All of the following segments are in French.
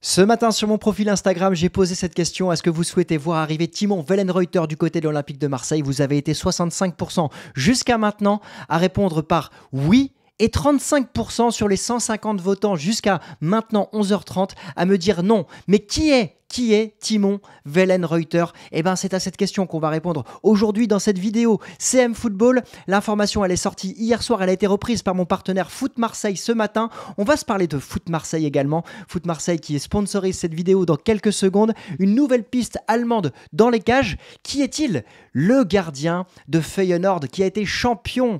Ce matin sur mon profil Instagram, j'ai posé cette question. Est-ce que vous souhaitez voir arriver Timon Wellenreuter du côté de l'Olympique de Marseille? Vous avez été 65% jusqu'à maintenant à répondre par oui et 35% sur les 150 votants jusqu'à maintenant 11h30 à me dire non. Mais qui est Timon Wellenreuter? Eh bien, c'est à cette question qu'on va répondre aujourd'hui dans cette vidéo CM Football. L'information, elle est sortie hier soir, elle a été reprise par mon partenaire Foot Marseille ce matin. On va se parler de Foot Marseille également. Foot Marseille qui sponsorise cette vidéo dans quelques secondes. Une nouvelle piste allemande dans les cages. Qui est-il? Le gardien de Feyenoord qui a été champion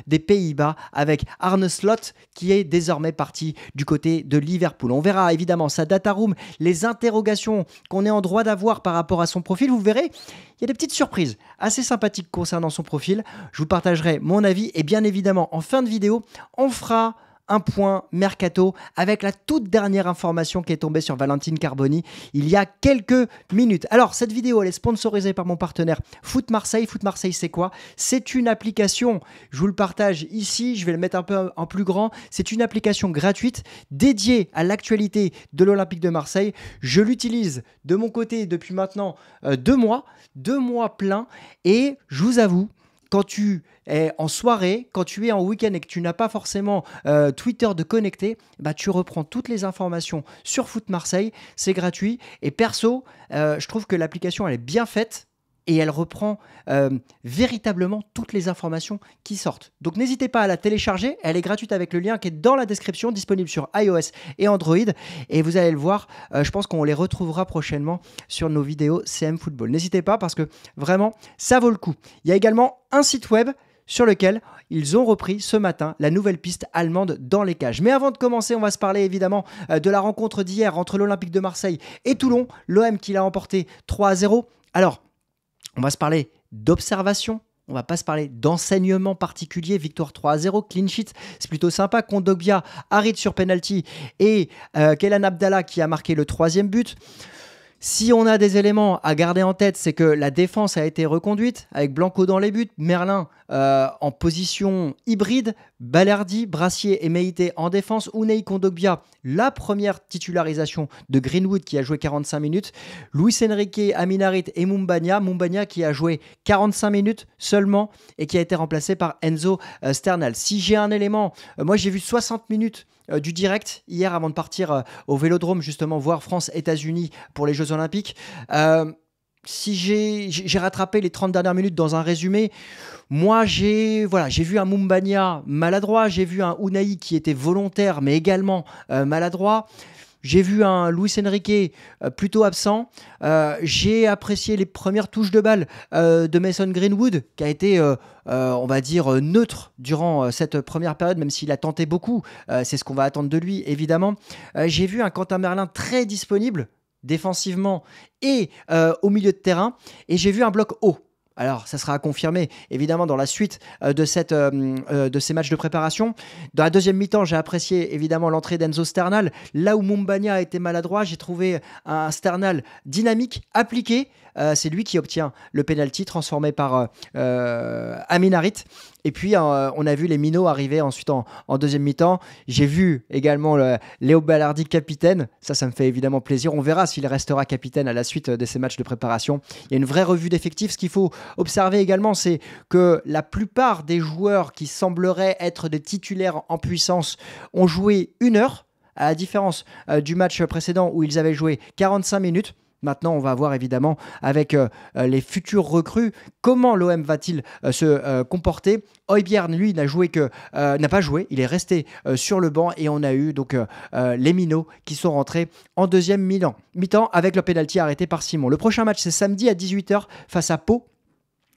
des Pays-Bas avec Arne Slot qui est désormais parti du côté de Liverpool. On verra évidemment sa data room, les interrogations qu'on est en droit d'avoir par rapport à son profil. Vous verrez, il y a des petites surprises assez sympathiques concernant son profil. Je vous partagerai mon avis et bien évidemment en fin de vidéo, on fera un point mercato avec la toute dernière information qui est tombée sur Valentine Carboni il y a quelques minutes. Alors, cette vidéo, elle est sponsorisée par mon partenaire Foot Marseille. Foot Marseille, c'est quoi? C'est une application, je vous le partage ici, je vais le mettre un peu en plus grand. C'est une application gratuite dédiée à l'actualité de l'Olympique de Marseille. Je l'utilise de mon côté depuis maintenant 2 mois pleins et je vous avoue, quand tu es en soirée, quand tu es en week-end et que tu n'as pas forcément Twitter de connecté, bah, tu reprends toutes les informations sur Foot Marseille, c'est gratuit. Et perso, je trouve que l'application elle est bien faite et elle reprend véritablement toutes les informations qui sortent. Donc n'hésitez pas à la télécharger, elle est gratuite avec le lien qui est dans la description, disponible sur iOS et Android. Et vous allez le voir, je pense qu'on les retrouvera prochainement sur nos vidéos CM Football. N'hésitez pas parce que vraiment, ça vaut le coup. Il y a également un site web sur lequel ils ont repris ce matin la nouvelle piste allemande dans les cages. Mais avant de commencer, on va se parler évidemment de la rencontre d'hier entre l'Olympique de Marseille et Toulon, l'OM qui l'a emporté 3-0. Alors, on va se parler d'observation, on va pas se parler d'enseignement particulier. Victoire 3-0, clean sheet, c'est plutôt sympa. Kondogbia arrête sur penalty et Kelan Abdallah qui a marqué le 3e but. Si on a des éléments à garder en tête, c'est que la défense a été reconduite avec Blanco dans les buts, Merlin en position hybride, Balerdi, Brassier et Meïté en défense, Unai Kondogbia, la première titularisation de Greenwood qui a joué 45 minutes, Luis Enrique, Aminarit et Mumbagna qui a joué 45 minutes seulement et qui a été remplacé par Enzo Sternal. Si j'ai un élément, moi j'ai vu 60 minutes du direct hier avant de partir au Vélodrome justement voir France-États-Unis pour les Jeux Olympiques. Si j'ai rattrapé les 30 dernières minutes dans un résumé, moi j'ai vu un Mumbagna maladroit, j'ai vu un Unai qui était volontaire mais également maladroit. J'ai vu un Luis Enrique plutôt absent. J'ai apprécié les premières touches de balle de Mason Greenwood, qui a été, on va dire, neutre durant cette première période, même s'il a tenté beaucoup. C'est ce qu'on va attendre de lui, évidemment. J'ai vu un Quentin Merlin très disponible, défensivement et au milieu de terrain. Et j'ai vu un bloc haut. Alors, ça sera à confirmer, évidemment, dans la suite de ces matchs de préparation. Dans la deuxième mi-temps, j'ai apprécié, évidemment, l'entrée d'Enzo Sternal. Là où Mumbagna a été maladroit, j'ai trouvé un Sternal dynamique, appliqué. C'est lui qui obtient le penalty transformé par Amin Harit. Et puis, on a vu les minots arriver ensuite en deuxième mi-temps. J'ai vu également Léo Balardi capitaine. Ça me fait évidemment plaisir. On verra s'il restera capitaine à la suite de ces matchs de préparation. Il y a une vraie revue d'effectifs. Ce qu'il faut observer également, c'est que la plupart des joueurs qui sembleraient être des titulaires en puissance ont joué 1 heure, à la différence du match précédent où ils avaient joué 45 minutes. Maintenant, on va voir évidemment avec les futurs recrues comment l'OM va-t-il se comporter. Højbjerg, lui, n'a pas joué. Il est resté sur le banc et on a eu donc les minots qui sont rentrés en deuxième mi-temps avec le pénalty arrêté par Simon. Le prochain match, c'est samedi à 18h face à Pau.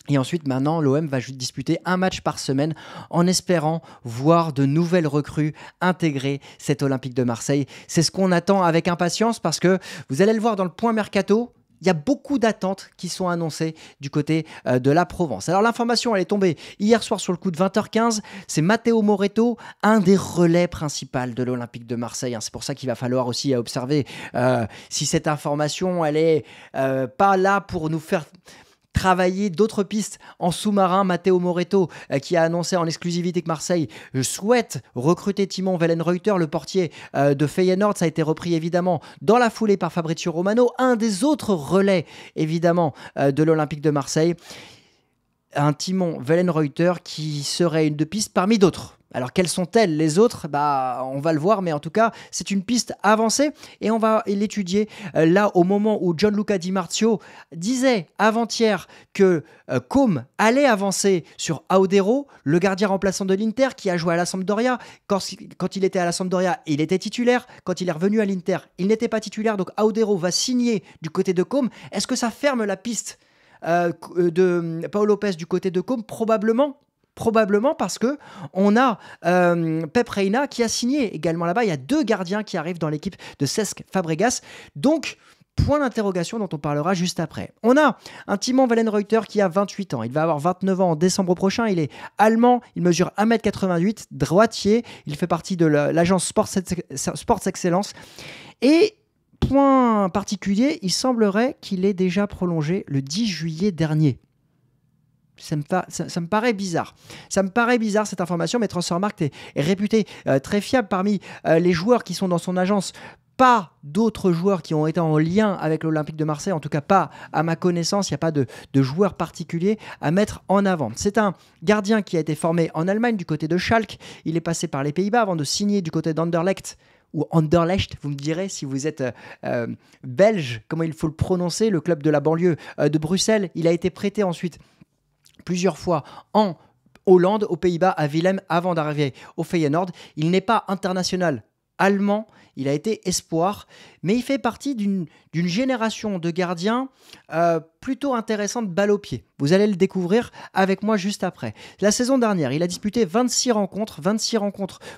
Et ensuite, maintenant, l'OM va disputer un match par semaine en espérant voir de nouvelles recrues intégrer cet Olympique de Marseille. C'est ce qu'on attend avec impatience parce que vous allez le voir dans le point mercato, il y a beaucoup d'attentes qui sont annoncées du côté de la Provence. Alors l'information, elle est tombée hier soir sur le coup de 20h15. C'est Matteo Moretto, un des relais principaux de l'Olympique de Marseille. C'est pour ça qu'il va falloir aussi observer si cette information, elle est pas là pour nous faire travailler d'autres pistes en sous-marin. Matteo Moretto, qui a annoncé en exclusivité que Marseille souhaite recruter Timon Wellenreuter, le portier de Feyenoord. Ça a été repris évidemment dans la foulée par Fabrizio Romano, un des autres relais évidemment de l'Olympique de Marseille. Un Timon Wellenreuter qui serait une de pistes parmi d'autres. Alors, quelles sont-elles les autres? On va le voir, mais en tout cas, c'est une piste avancée et on va l'étudier là au moment où Gianluca Di Marzio disait avant-hier que Côme allait avancer sur Audero, le gardien remplaçant de l'Inter qui a joué à la Sampdoria. Quand il était à la Sampdoria, il était titulaire. Quand il est revenu à l'Inter, il n'était pas titulaire. Donc, Audero va signer du côté de Côme. Est-ce que ça ferme la piste de Paul Lopez du côté de Côme? Probablement parce que on a Pep Reina qui a signé également là-bas. Il y a 2 gardiens qui arrivent dans l'équipe de Cesc Fabregas. Donc, point d'interrogation dont on parlera juste après. On a un Timon Wellenreuter qui a 28 ans. Il va avoir 29 ans en décembre prochain. Il est allemand. Il mesure 1m88, droitier. Il fait partie de l'agence Sports Excellence. Et point particulier, il semblerait qu'il ait déjà prolongé le 10 juillet dernier. Ça me paraît bizarre. Ça me paraît bizarre cette information, mais Transfermarkt est réputé très fiable parmi les joueurs qui sont dans son agence. Pas d'autres joueurs qui ont été en lien avec l'Olympique de Marseille, en tout cas pas à ma connaissance. Il n'y a pas de joueurs particuliers à mettre en avant. C'est un gardien qui a été formé en Allemagne du côté de Schalke. Il est passé par les Pays-Bas avant de signer du côté d'Anderlecht. Ou Anderlecht, vous me direz si vous êtes belge, comment il faut le prononcer, le club de la banlieue de Bruxelles. Il a été prêté ensuite plusieurs fois en Hollande, aux Pays-Bas, à Willem, avant d'arriver au Feyenoord. Il n'est pas international allemand, il a été espoir, mais il fait partie d'une génération de gardiens plutôt intéressante balle au pied. Vous allez le découvrir avec moi juste après. La saison dernière, il a disputé 26 rencontres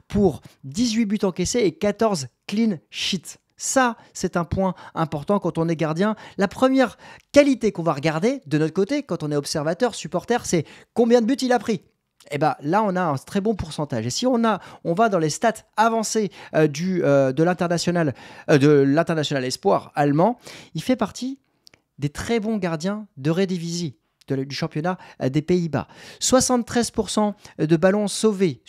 pour 18 buts encaissés et 14 clean sheets. Ça, c'est un point important quand on est gardien. La première qualité qu'on va regarder de notre côté, quand on est observateur, supporter, c'est combien de buts il a pris. Et là, on a un très bon pourcentage. Et si on va dans les stats avancées de l'international espoir allemand, il fait partie des très bons gardiens de Eredivisie, du championnat des Pays-Bas. 73% de ballons sauvés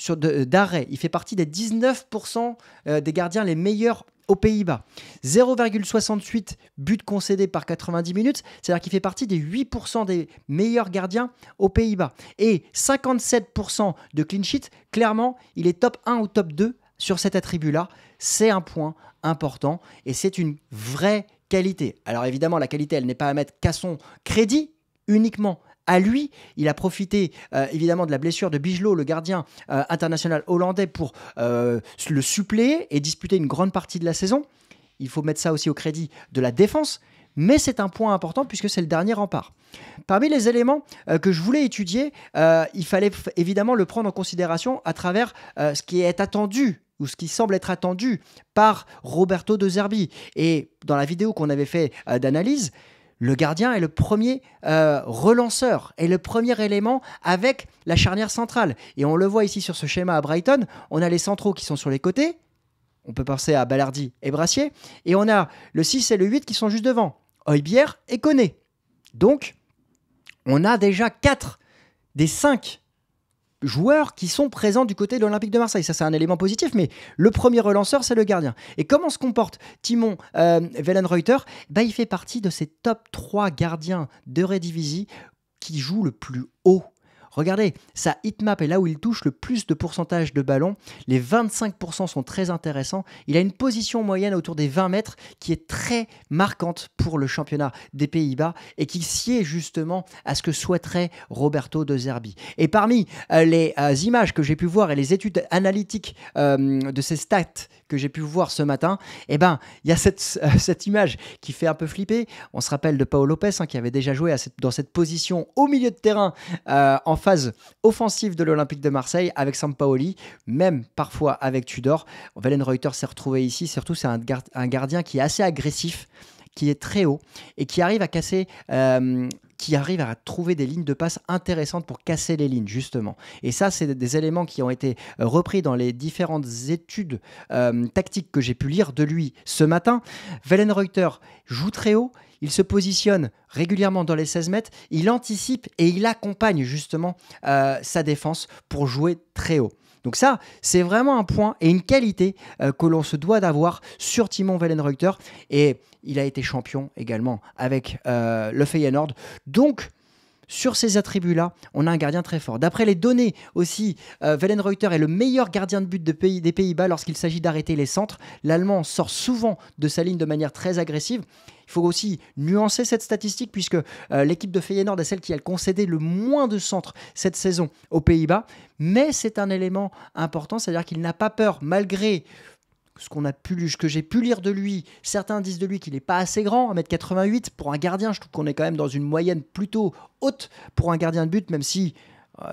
d'arrêt. Il fait partie des 19% des gardiens les meilleurs aux Pays-Bas. 0,68 buts concédés par 90 minutes, c'est-à-dire qu'il fait partie des 8% des meilleurs gardiens aux Pays-Bas. Et 57% de clean sheet, clairement, il est top 1 ou top 2 sur cet attribut-là. C'est un point important et c'est une vraie qualité. Alors évidemment, la qualité, elle n'est pas à mettre qu'à son crédit, uniquement à lui. Il a profité évidemment de la blessure de Bijlo, le gardien international hollandais, pour le suppléer et disputer une grande partie de la saison. Il faut mettre ça aussi au crédit de la défense, mais c'est un point important puisque c'est le dernier rempart. Parmi les éléments que je voulais étudier, il fallait évidemment le prendre en considération à travers ce qui est attendu ou ce qui semble être attendu par Roberto De Zerbi. Et dans la vidéo qu'on avait fait d'analyse, le gardien est le premier relanceur et le premier élément avec la charnière centrale. Et on le voit ici sur ce schéma à Brighton, on a les centraux qui sont sur les côtés, on peut penser à Balardi et Brassier, et on a le 6 et le 8 qui sont juste devant, Højbjerg et Koné. Donc, on a déjà 4 des 5 joueurs qui sont présents du côté de l'Olympique de Marseille. Ça, c'est un élément positif, mais le premier relanceur, c'est le gardien. Et comment se comporte Timon Wellenreuter? Il fait partie de ces top 3 gardiens de Eredivisie qui jouent le plus haut. Regardez, sa hitmap est là où il touche le plus de pourcentage de ballons. Les 25% sont très intéressants. Il a une position moyenne autour des 20 mètres qui est très marquante pour le championnat des Pays-Bas et qui sied justement à ce que souhaiterait Roberto De Zerbi. Et parmi les images que j'ai pu voir et les études analytiques de ces stats que j'ai pu voir ce matin, il y a cette image qui fait un peu flipper. On se rappelle de Paul Lopez qui avait déjà joué dans cette position au milieu de terrain en phase offensive de l'Olympique de Marseille avec Sampaoli, même parfois avec Tudor. Wellenreuter s'est retrouvé ici, surtout c'est un gardien qui est assez agressif, qui est très haut et qui arrive à casser qui arrive à trouver des lignes de passe intéressantes pour casser les lignes, justement. Et ça, c'est des éléments qui ont été repris dans les différentes études tactiques que j'ai pu lire de lui ce matin. Wellenreuther joue très haut, il se positionne régulièrement dans les 16 mètres, il anticipe et il accompagne justement sa défense pour jouer très haut. Donc ça, c'est vraiment un point et une qualité que l'on se doit d'avoir sur Timo Wellenreuther. Et il a été champion également avec le Feyenoord. Donc, sur ces attributs-là, on a un gardien très fort. D'après les données aussi, Wellenreuther est le meilleur gardien de but des Pays-Bas lorsqu'il s'agit d'arrêter les centres. L'Allemand sort souvent de sa ligne de manière très agressive. Il faut aussi nuancer cette statistique puisque l'équipe de Feyenoord est celle qui a concédé le moins de centres cette saison aux Pays-Bas. Mais c'est un élément important, c'est-à-dire qu'il n'a pas peur, malgré ce que j'ai pu lire de lui. Certains disent de lui qu'il n'est pas assez grand, 1m88 pour un gardien. Je trouve qu'on est quand même dans une moyenne plutôt haute pour un gardien de but, même si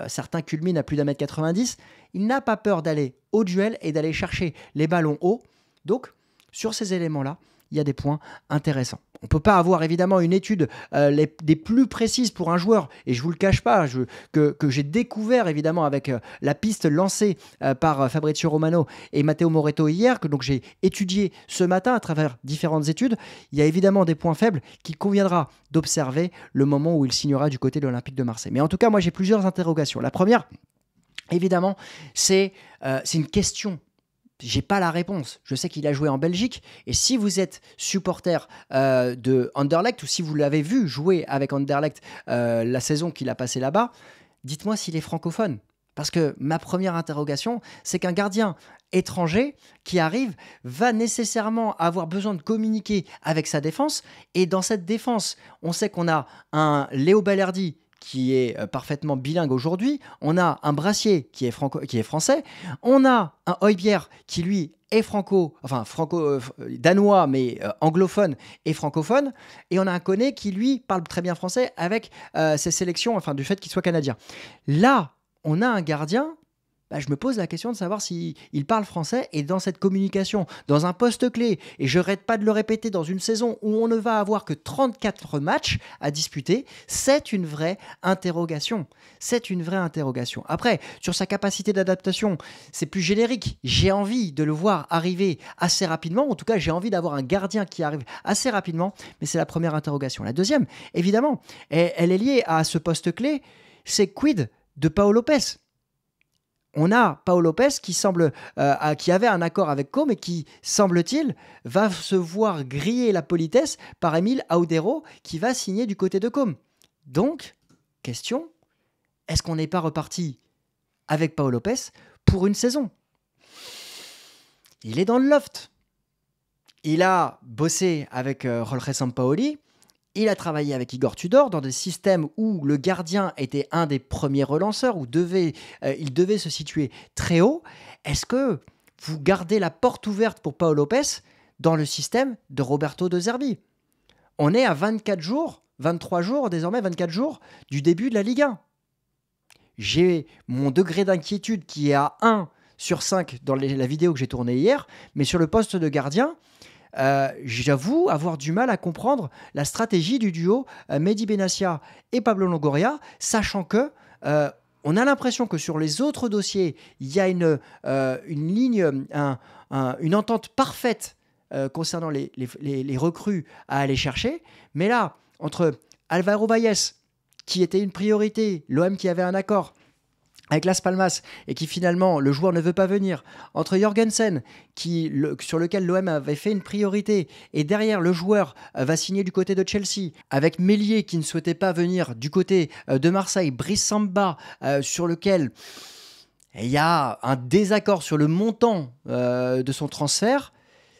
certains culminent à plus d'1m90. Il n'a pas peur d'aller au duel et d'aller chercher les ballons hauts. Donc, sur ces éléments-là, il y a des points intéressants. On ne peut pas avoir évidemment une étude des plus précises pour un joueur, et je ne vous le cache pas, que j'ai découvert évidemment avec la piste lancée par Fabrizio Romano et Matteo Moretto hier, que donc j'ai étudié ce matin à travers différentes études. Il y a évidemment des points faibles qu'il conviendra d'observer le moment où il signera du côté de l'Olympique de Marseille. Mais en tout cas, moi j'ai plusieurs interrogations. La première, évidemment, c'est une question. J'ai pas la réponse. Je sais qu'il a joué en Belgique. Et si vous êtes supporter de Anderlecht ou si vous l'avez vu jouer avec Anderlecht la saison qu'il a passée là-bas, dites-moi s'il est francophone. Parce que ma première interrogation, c'est qu'un gardien étranger qui arrive va nécessairement avoir besoin de communiquer avec sa défense. Et dans cette défense, on sait qu'on a un Léo Balerdi qui est parfaitement bilingue aujourd'hui, on a un Brassier qui est français, on a un Højbjerg qui lui est danois mais anglophone et francophone, et on a un Koné qui lui parle très bien français avec ses sélections, enfin du fait qu'il soit canadien. Là, on a un gardien. Je me pose la question de savoir s'il parle français et dans cette communication, dans un poste clé, et je n'arrête pas de le répéter, dans une saison où on ne va avoir que 34 matchs à disputer, c'est une vraie interrogation. C'est une vraie interrogation. Après, sur sa capacité d'adaptation, c'est plus générique. J'ai envie de le voir arriver assez rapidement. En tout cas, j'ai envie d'avoir un gardien qui arrive assez rapidement, mais c'est la première interrogation. La deuxième, évidemment, elle est liée à ce poste clé, c'est quid de Pau Lopez ? On a Pau Lopez qui avait un accord avec Co, mais qui, semble-t-il, va se voir griller la politesse par Emile Audero, qui va signer du côté de Com. Donc, question, est-ce qu'on n'est pas reparti avec Pau Lopez pour une saison ? Il est dans le loft. Il a bossé avec Jorge Sampaoli. Il a travaillé avec Igor Tudor dans des systèmes où le gardien était un des premiers relanceurs, où il devait se situer très haut. Est-ce que vous gardez la porte ouverte pour Pau Lopez dans le système de Roberto De Zerbi ? On est à 24 jours, 23 jours, désormais 24 jours du début de la Ligue 1. J'ai mon degré d'inquiétude qui est à 1 sur 5 dans la vidéo que j'ai tournée hier, mais sur le poste de gardien, j'avoue avoir du mal à comprendre la stratégie du duo Mehdi Benassia et Pablo Longoria, sachant que on a l'impression que sur les autres dossiers, il y a une ligne, une entente parfaite concernant les recrues à aller chercher. Mais là, entre Alvaro Valles, qui était une priorité, l'OM qui avait un accord avec Las Palmas, et qui finalement, le joueur ne veut pas venir, entre Jorgensen, sur lequel l'OM avait fait une priorité, et derrière, le joueur va signer du côté de Chelsea, avec Meslier qui ne souhaitait pas venir du côté de Marseille, Brice Samba, sur lequel il y a un désaccord sur le montant de son transfert.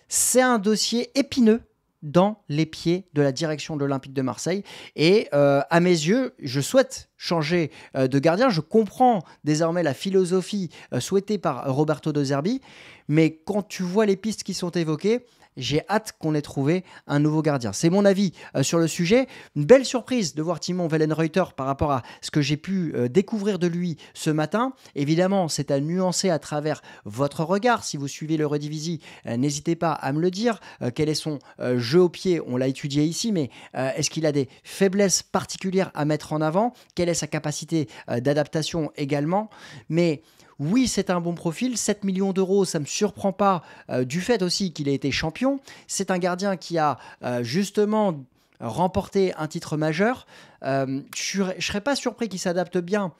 C'est un dossier épineux dans les pieds de la direction de l'Olympique de Marseille. Et à mes yeux, je souhaite changer de gardien. Je comprends désormais la philosophie souhaitée par Roberto De Zerbi. Mais quand tu vois les pistes qui sont évoquées, j'ai hâte qu'on ait trouvé un nouveau gardien. C'est mon avis sur le sujet. Une belle surprise de voir Timo Wellenreuther par rapport à ce que j'ai pu découvrir de lui ce matin. Évidemment, c'est à nuancer à travers votre regard. Si vous suivez le Redivisie, n'hésitez pas à me le dire. Quel est son jeu au pied? On l'a étudié ici, mais est-ce qu'il a des faiblesses particulières à mettre en avant? Quelle est sa capacité d'adaptation également? Mais oui, c'est un bon profil, 7 millions d'euros, ça ne me surprend pas du fait aussi qu'il ait été champion. C'est un gardien qui a justement remporté un titre majeur. Je ne serais pas surpris qu'il s'adapte bien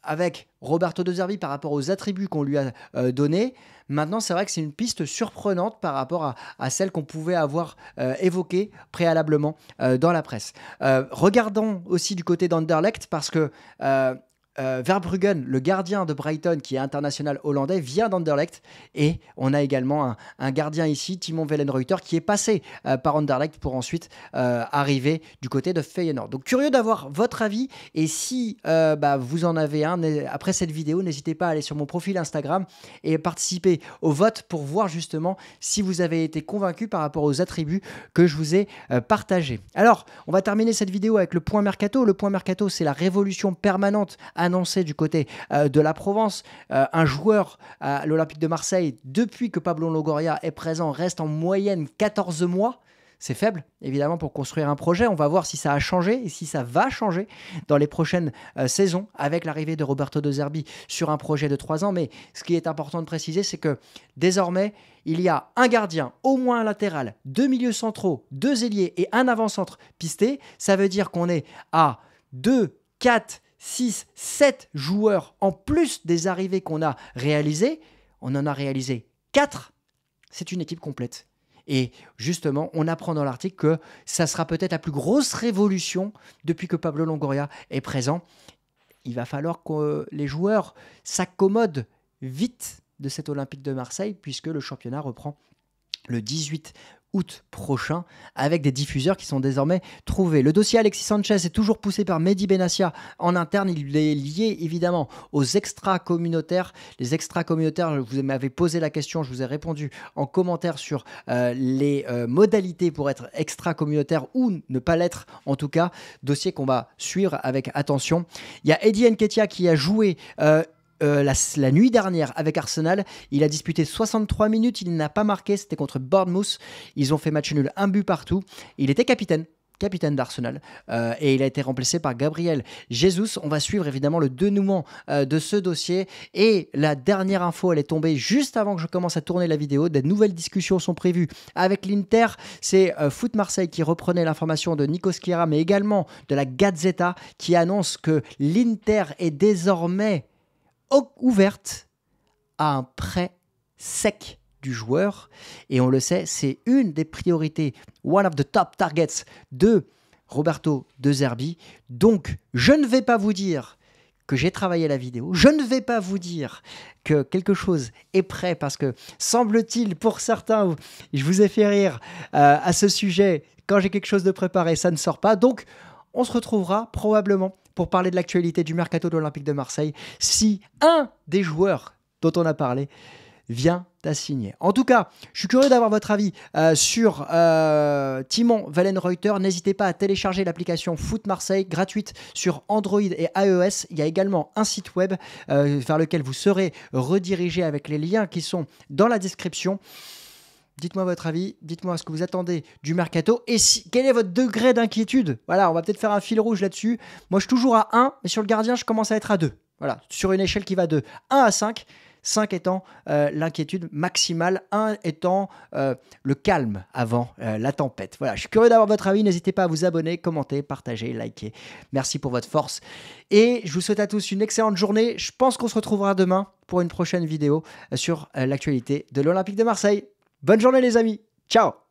avec Roberto De Zerbi par rapport aux attributs qu'on lui a donnés. Maintenant, c'est vrai que c'est une piste surprenante par rapport à celle qu'on pouvait avoir évoquée préalablement dans la presse. Regardons aussi du côté d'Anderlecht parce que Verbruggen, le gardien de Brighton qui est international hollandais, vient d'Anderlecht et on a également un gardien ici, Timo Wellenreuther, qui est passé par Anderlecht pour ensuite arriver du côté de Feyenoord. Donc curieux d'avoir votre avis et si vous en avez un après cette vidéo, n'hésitez pas à aller sur mon profil Instagram et participer au vote pour voir justement si vous avez été convaincu par rapport aux attributs que je vous ai partagés. Alors, on va terminer cette vidéo avec le point mercato. Le point mercato, c'est la révolution permanente annoncé du côté de la Provence. Un joueur à l'Olympique de Marseille, depuis que Pablo Longoria est présent, reste en moyenne 14 mois. C'est faible, évidemment, pour construire un projet. On va voir si ça a changé et si ça va changer dans les prochaines saisons avec l'arrivée de Roberto De Zerbi sur un projet de 3 ans. Mais ce qui est important de préciser, c'est que désormais, il y a un gardien, au moins un latéral, 2 milieux centraux, 2 ailiers et un avant-centre pisté. Ça veut dire qu'on est à 2, 4, 6, 7 joueurs en plus des arrivées qu'on a réalisées. On en a réalisé 4. C'est une équipe complète. Et justement, on apprend dans l'article que ça sera peut-être la plus grosse révolution depuis que Pablo Longoria est présent. Il va falloir que les joueurs s'accommodent vite de cet Olympique de Marseille puisque le championnat reprend le 18 août prochain avec des diffuseurs qui sont désormais trouvés. Le dossier Alexis Sanchez est toujours poussé par Mehdi Benassia en interne. Il est lié évidemment aux extra-communautaires. Les extra-communautaires, vous m'avez posé la question, je vous ai répondu en commentaire sur les modalités pour être extra-communautaire ou ne pas l'être en tout cas. Dossier qu'on va suivre avec attention. Il y a Eddie Nketiah qui a joué la nuit dernière avec Arsenal. Il a disputé 63 minutes, il n'a pas marqué, c'était contre Bournemouth. Ils ont fait match nul, un but partout. Il était capitaine d'Arsenal et il a été remplacé par Gabriel Jesus. On va suivre évidemment le dénouement de ce dossier et la dernière info, elle est tombée juste avant que je commence à tourner la vidéo. Des nouvelles discussions sont prévues avec l'Inter. C'est Foot Marseille qui reprenait l'information de Nico Schiera mais également de la Gazzetta qui annonce que l'Inter est désormais ouverte à un prêt sec du joueur et on le sait, c'est une des priorités, one of the top targets de Roberto De Zerbi. Donc je ne vais pas vous dire que j'ai travaillé la vidéo, je ne vais pas vous dire que quelque chose est prêt parce que semble-t-il pour certains, je vous ai fait rire à ce sujet, quand j'ai quelque chose de préparé ça ne sort pas, donc on se retrouvera probablement pour parler de l'actualité du mercato de l'Olympique de Marseille si un des joueurs dont on a parlé vient à signer. En tout cas, je suis curieux d'avoir votre avis sur Timo Wellenreuther. N'hésitez pas à télécharger l'application Foot Marseille gratuite sur Android et iOS. Il y a également un site web vers lequel vous serez redirigé avec les liens qui sont dans la description. Dites-moi votre avis, dites-moi ce que vous attendez du mercato et quel est votre degré d'inquiétude. Voilà, on va peut-être faire un fil rouge là-dessus. Moi, je suis toujours à 1, mais sur le gardien, je commence à être à 2. Voilà, sur une échelle qui va de 1 à 5. 5 étant l'inquiétude maximale, 1 étant le calme avant la tempête. Voilà, je suis curieux d'avoir votre avis. N'hésitez pas à vous abonner, commenter, partager, liker. Merci pour votre force. Et je vous souhaite à tous une excellente journée. Je pense qu'on se retrouvera demain pour une prochaine vidéo sur l'actualité de l'Olympique de Marseille. Bonne journée les amis. Ciao.